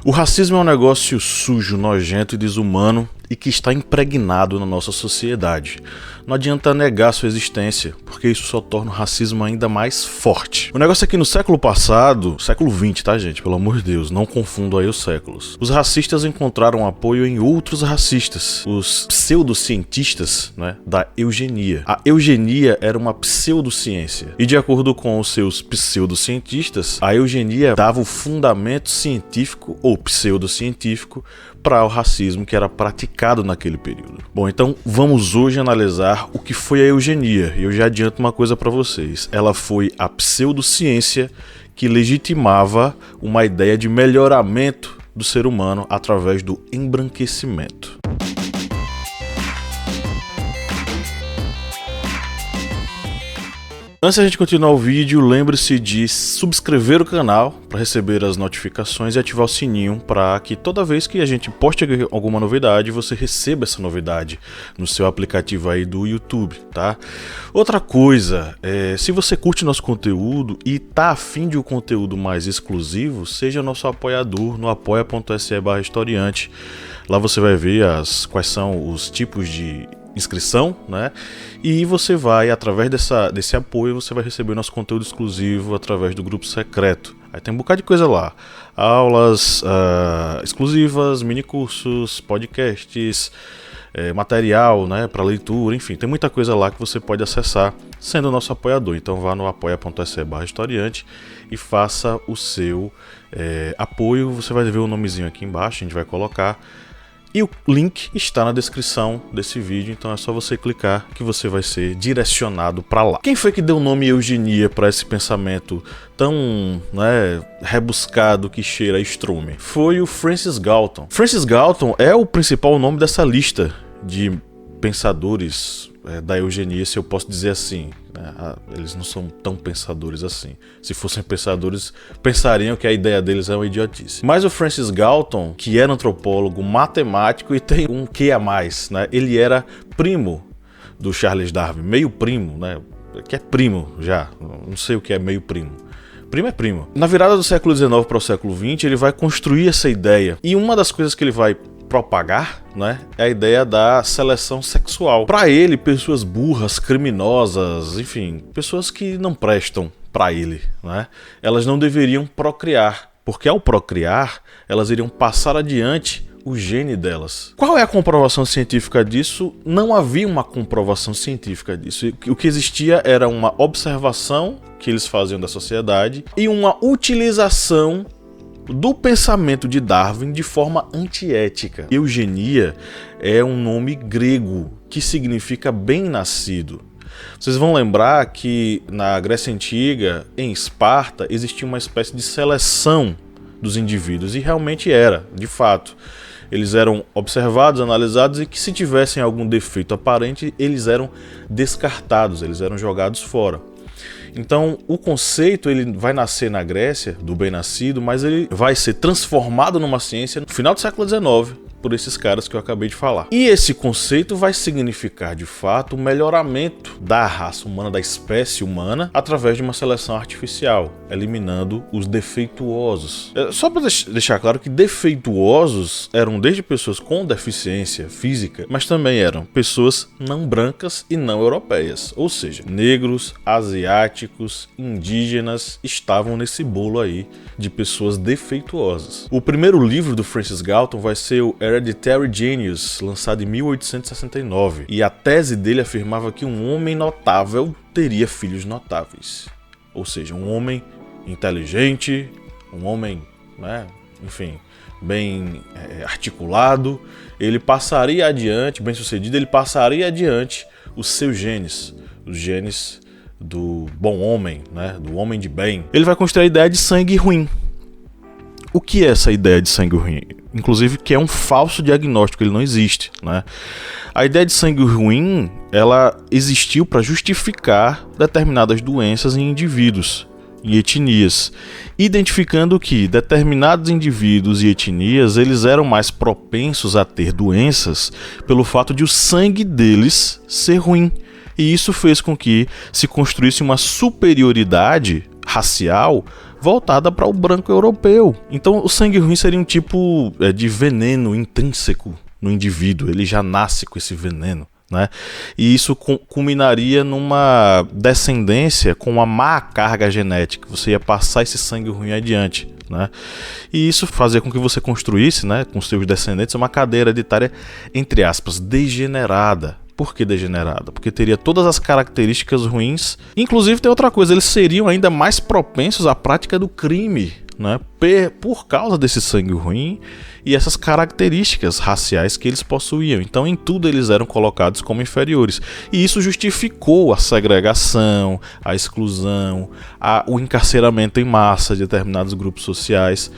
O racismo é um negócio sujo, nojento e desumano e que está impregnado na nossa sociedade. Não adianta negar sua existência, porque isso só torna o racismo ainda mais forte. O negócio é que no século passado, século XX, tá gente? Pelo amor de Deus, não confundam aí os séculos. Os racistas encontraram apoio em outros racistas, os pseudocientistas, né, da eugenia. A eugenia era uma pseudociência. E de acordo com os seus pseudocientistas, a eugenia dava o fundamento científico ou pseudocientífico para o racismo que era praticado naquele período. Bom, então vamos hoje analisar o que foi a eugenia. E eu já adianto uma coisa para vocês. Ela foi a pseudociência que legitimava uma ideia de melhoramento do ser humano através do embranquecimento. Antes da gente continuar o vídeo, lembre-se de subscrever o canal para receber as notificações e ativar o sininho para que toda vez que a gente poste alguma novidade, você receba essa novidade no seu aplicativo aí do YouTube, tá? Outra coisa, se você curte nosso conteúdo e tá afim de um conteúdo mais exclusivo, seja nosso apoiador no apoia.se/historiante. Lá você vai ver quais são os tipos de inscrição, né? E você vai, através desse apoio, você vai receber nosso conteúdo exclusivo através do grupo secreto. Aí tem um bocado de coisa lá. Aulas exclusivas, minicursos, podcasts, material, né, para leitura, enfim, tem muita coisa lá que você pode acessar sendo nosso apoiador. Então vá no apoia.se/historiante e faça o seu apoio. Você vai ver o nomezinho aqui embaixo, a gente vai colocar. E o link está na descrição desse vídeo, então é só você clicar que você vai ser direcionado para lá. Quem foi que deu o nome eugenia para esse pensamento tão, rebuscado que cheira a estrume? Foi o Francis Galton. Francis Galton é o principal nome dessa lista de pensadores da eugenia, se eu posso dizer assim. Eles não são tão pensadores assim. Se fossem pensadores, pensariam que a ideia deles é uma idiotice. Mas o Francis Galton, que era antropólogo, matemático e tem um quê a mais, né? Ele era primo do Charles Darwin, meio primo, né? Que é primo já, não sei o que é meio primo. Primo é primo. Na virada do século XIX para o século XX, ele vai construir essa ideia. E uma das coisas que ele vai propagar, né, é a ideia da seleção sexual. Para ele, pessoas burras, criminosas, enfim, pessoas que não prestam para ele, né, elas não deveriam procriar, porque ao procriar, elas iriam passar adiante o gene delas. Qual é a comprovação científica disso? Não havia uma comprovação científica disso. O que existia era uma observação que eles faziam da sociedade e uma utilização do pensamento de Darwin de forma antiética. Eugenia é um nome grego que significa bem-nascido. Vocês vão lembrar que na Grécia Antiga, em Esparta, existia uma espécie de seleção dos indivíduos, e realmente era, de fato. Eles eram observados, analisados, e que se tivessem algum defeito aparente, eles eram descartados, eles eram jogados fora. Então, o conceito ele vai nascer na Grécia, do bem-nascido, mas ele vai ser transformado numa ciência no final do século XIX, por esses caras que eu acabei de falar. E esse conceito vai significar, de fato, o melhoramento da raça humana, da espécie humana, através de uma seleção artificial, eliminando os defeituosos. Só para deixar claro que defeituosos eram desde pessoas com deficiência física, mas também eram pessoas não brancas e não europeias, ou seja, negros, asiáticos, indígenas estavam nesse bolo aí de pessoas defeituosas. O primeiro livro do Francis Galton vai ser o Hereditary Genius, lançado em 1869, e a tese dele afirmava que um homem notável teria filhos notáveis, ou seja, um homem inteligente, um homem, enfim, bem articulado, ele passaria adiante, bem sucedido, ele passaria adiante os seus genes, os genes do bom homem, do homem de bem. Ele vai construir a ideia de sangue ruim. O que é essa ideia de sangue ruim? Inclusive que é um falso diagnóstico, ele não existe, né? A ideia de sangue ruim, ela existiu para justificar determinadas doenças em indivíduos, em etnias, identificando que determinados indivíduos e etnias, eles eram mais propensos a ter doenças pelo fato de o sangue deles ser ruim. E isso fez com que se construísse uma superioridade racial voltada para o branco europeu. Então o sangue ruim seria um tipo de veneno intrínseco no indivíduo, ele já nasce com esse veneno, né? E isso culminaria numa descendência com uma má carga genética, você ia passar esse sangue ruim adiante, né? E isso fazia com que você construísse, né, com seus descendentes, uma cadeia hereditária, entre aspas, degenerada. Por que degenerada? Porque teria todas as características ruins. Inclusive tem outra coisa, eles seriam ainda mais propensos à prática do crime, né? Por causa desse sangue ruim e essas características raciais que eles possuíam. Então em tudo eles eram colocados como inferiores. E isso justificou a segregação, a exclusão, o encarceramento em massa de determinados grupos sociais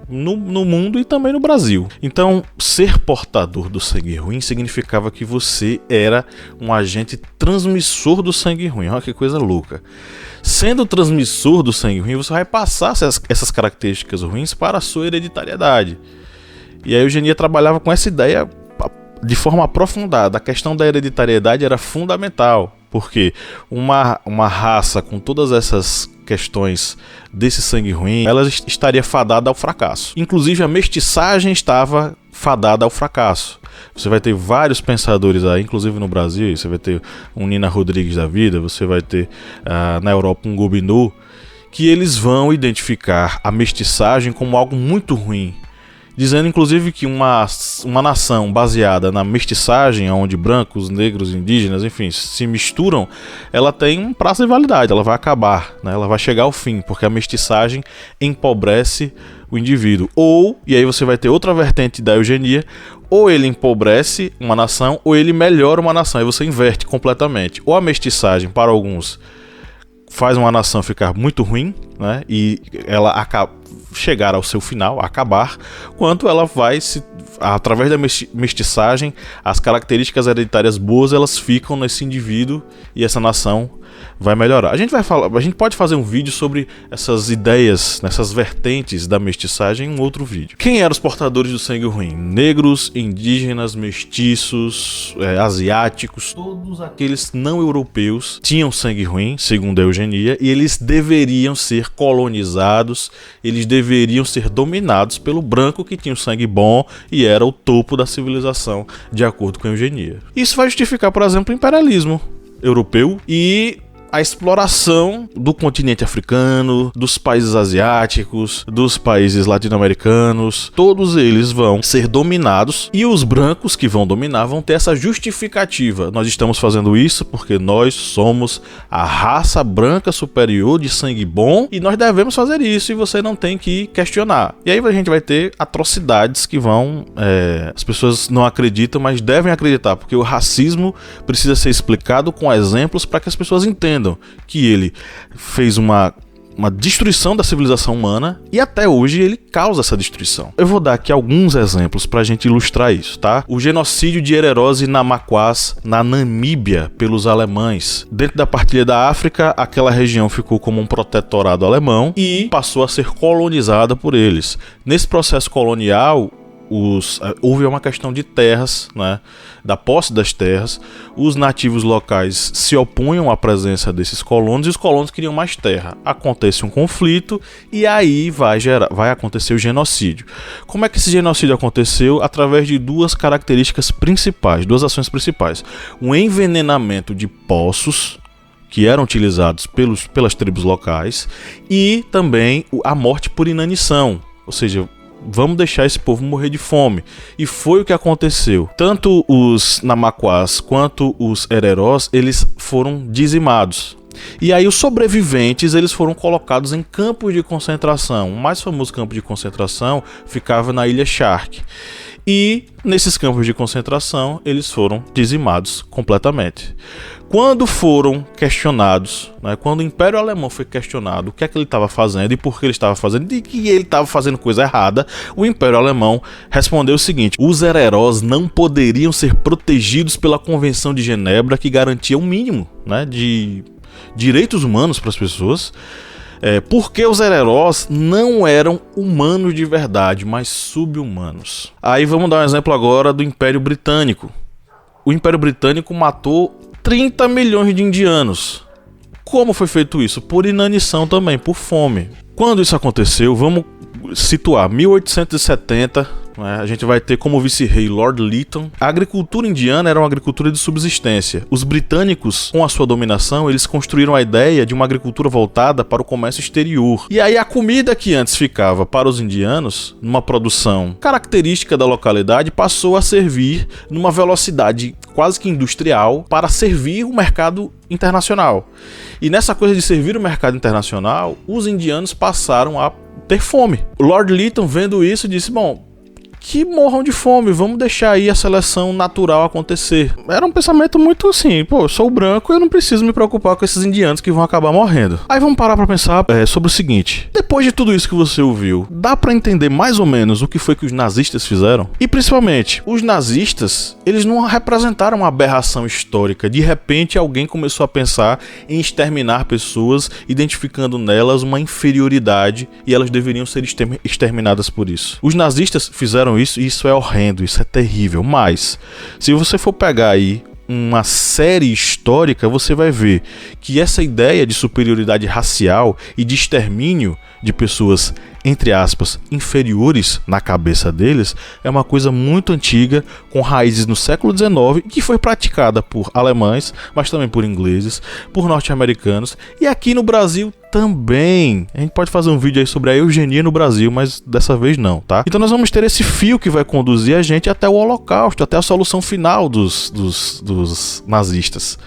no mundo e também no Brasil. Então ser portador do sangue ruim significava que você era um agente transmissor do sangue ruim. Olha que coisa louca. Sendo transmissor do sangue ruim, você vai passar essas características ruins para a sua hereditariedade. E aí a eugenia trabalhava com essa ideia de forma aprofundada. A questão da hereditariedade era fundamental, porque uma raça com todas essas questões desse sangue ruim, ela estaria fadada ao fracasso. Inclusive a mestiçagem estava fadada ao fracasso. Você vai ter vários pensadores aí, inclusive no Brasil, você vai ter um Nina Rodrigues da vida, você vai ter na Europa um Gobineau, que eles vão identificar a mestiçagem como algo muito ruim, dizendo inclusive que uma nação baseada na mestiçagem, onde brancos, negros, indígenas, enfim, se misturam, ela tem um prazo de validade, ela vai acabar, né? Ela vai chegar ao fim, porque a mestiçagem empobrece o indivíduo. Ou, e aí você vai ter outra vertente da eugenia, ou ele empobrece uma nação, ou ele melhora uma nação, aí você inverte completamente. Ou a mestiçagem, para alguns, faz uma nação ficar muito ruim, né? E ela chegar ao seu final, acabar, quanto ela vai através da mestiçagem, as características hereditárias boas, elas ficam nesse indivíduo e essa nação vai melhorar. A gente pode fazer um vídeo sobre essas ideias, nessas vertentes da mestiçagem, em um outro vídeo. Quem eram os portadores do sangue ruim? Negros, indígenas, mestiços, asiáticos, todos aqueles não europeus tinham sangue ruim, segundo a eugenia, e eles deveriam ser colonizados, eles deveriam ser dominados pelo branco que tinha o sangue bom e era o topo da civilização, de acordo com a eugenia. Isso vai justificar, por exemplo, o imperialismo europeu e a exploração do continente africano, dos países asiáticos, dos países latino-americanos. Todos eles vão ser dominados e os brancos que vão dominar vão ter essa justificativa. Nós estamos fazendo isso porque nós somos a raça branca superior de sangue bom e nós devemos fazer isso e você não tem que questionar. E aí a gente vai ter atrocidades que vão... as pessoas não acreditam, mas devem acreditar, porque o racismo precisa ser explicado com exemplos para que as pessoas entendam que ele fez uma destruição da civilização humana e até hoje ele causa essa destruição. Eu vou dar aqui alguns exemplos para a gente ilustrar isso, tá? O genocídio de Hereros e Namaquas na Namíbia pelos alemães. Dentro da partilha da África, aquela região ficou como um protetorado alemão e passou a ser colonizada por eles. Nesse processo colonial, houve uma questão de terras, né, da posse das terras. Os nativos locais se opunham à presença desses colonos e os colonos queriam mais terra. Acontece um conflito e aí vai acontecer o genocídio. Como é que esse genocídio aconteceu? Através de duas características principais, duas ações principais: um envenenamento de poços que eram utilizados pelas tribos locais e também a morte por inanição, ou seja, vamos deixar esse povo morrer de fome. E foi o que aconteceu. Tanto os Namaquas quanto os Hereros, eles foram dizimados. E aí os sobreviventes, eles foram colocados em campos de concentração. O mais famoso campo de concentração ficava na Ilha Shark. E nesses campos de concentração, eles foram dizimados completamente. Quando foram questionados, né, quando o Império Alemão foi questionado o que é que ele estava fazendo e por que ele estava fazendo e que ele estava fazendo coisa errada, o Império Alemão respondeu o seguinte: os Hereros não poderiam ser protegidos pela Convenção de Genebra, que garantia um mínimo, né, de direitos humanos para as pessoas, porque os Hereros não eram humanos de verdade, mas sub-humanos. Aí vamos dar um exemplo agora do Império Britânico. O Império Britânico matou 30 milhões de indianos. Como foi feito isso? Por inanição também, por fome. Quando isso aconteceu, vamos situar 1870. A gente vai ter como vice-rei Lord Lytton. A agricultura indiana era uma agricultura de subsistência. Os britânicos, com a sua dominação, eles construíram a ideia de uma agricultura voltada para o comércio exterior. E aí a comida que antes ficava para os indianos, numa produção característica da localidade, passou a servir numa velocidade quase que industrial para servir o mercado internacional. E nessa coisa de servir o mercado internacional, os indianos passaram a ter fome. O Lord Lytton, vendo isso, disse: bom, que morram de fome, vamos deixar aí a seleção natural acontecer. Era um pensamento muito assim, pô, eu sou branco e eu não preciso me preocupar com esses indianos que vão acabar morrendo. Aí vamos parar pra pensar sobre o seguinte: depois de tudo isso que você ouviu, dá pra entender mais ou menos o que foi que os nazistas fizeram? E principalmente, os nazistas, eles não representaram uma aberração histórica. De repente alguém começou a pensar em exterminar pessoas, identificando nelas uma inferioridade e elas deveriam ser exterminadas por isso. Os nazistas fizeram isso, e isso é horrendo, isso é terrível, mas se você for pegar aí uma série histórica, você vai ver que essa ideia de superioridade racial e de extermínio de pessoas, entre aspas, inferiores na cabeça deles, é uma coisa muito antiga, com raízes no século XIX, que foi praticada por alemães, mas também por ingleses, por norte-americanos, e aqui no Brasil também. A gente pode fazer um vídeo aí sobre a eugenia no Brasil, mas dessa vez não, tá? Então nós vamos ter esse fio que vai conduzir a gente até o Holocausto, até a solução final dos nazistas.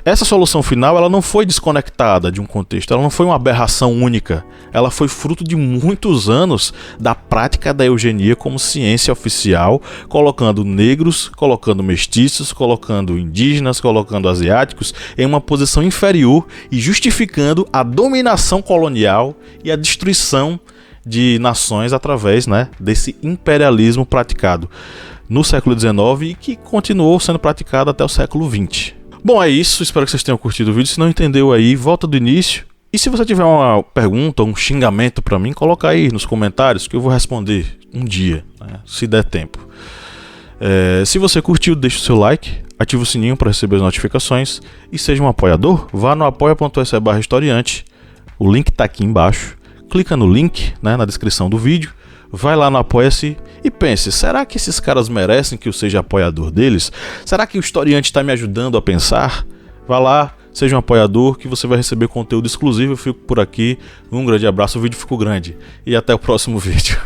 Essa solução final, ela não foi desconectada de um contexto, ela não foi uma aberração única, ela foi fruto de muitos anos da prática da eugenia como ciência oficial, colocando negros, colocando mestiços, colocando indígenas, colocando asiáticos em uma posição inferior e justificando a dominação colonial e a destruição de nações através, desse imperialismo praticado no século XIX e que continuou sendo praticado até o século XX. Bom, é isso, espero que vocês tenham curtido o vídeo. Se não entendeu aí, volta do início. E se você tiver uma pergunta, um xingamento pra mim, coloca aí nos comentários que eu vou responder um dia, se der tempo. Se você curtiu, deixa o seu like, ativa o sininho para receber as notificações e seja um apoiador. Vá no apoia.se/historiante, o link tá aqui embaixo. Clica no link, na descrição do vídeo. Vai lá no Apoia-se e pense: será que esses caras merecem que eu seja apoiador deles? Será que o historiante está me ajudando a pensar? Vá lá, seja um apoiador que você vai receber conteúdo exclusivo. Eu fico por aqui, um grande abraço, o vídeo ficou grande e até o próximo vídeo.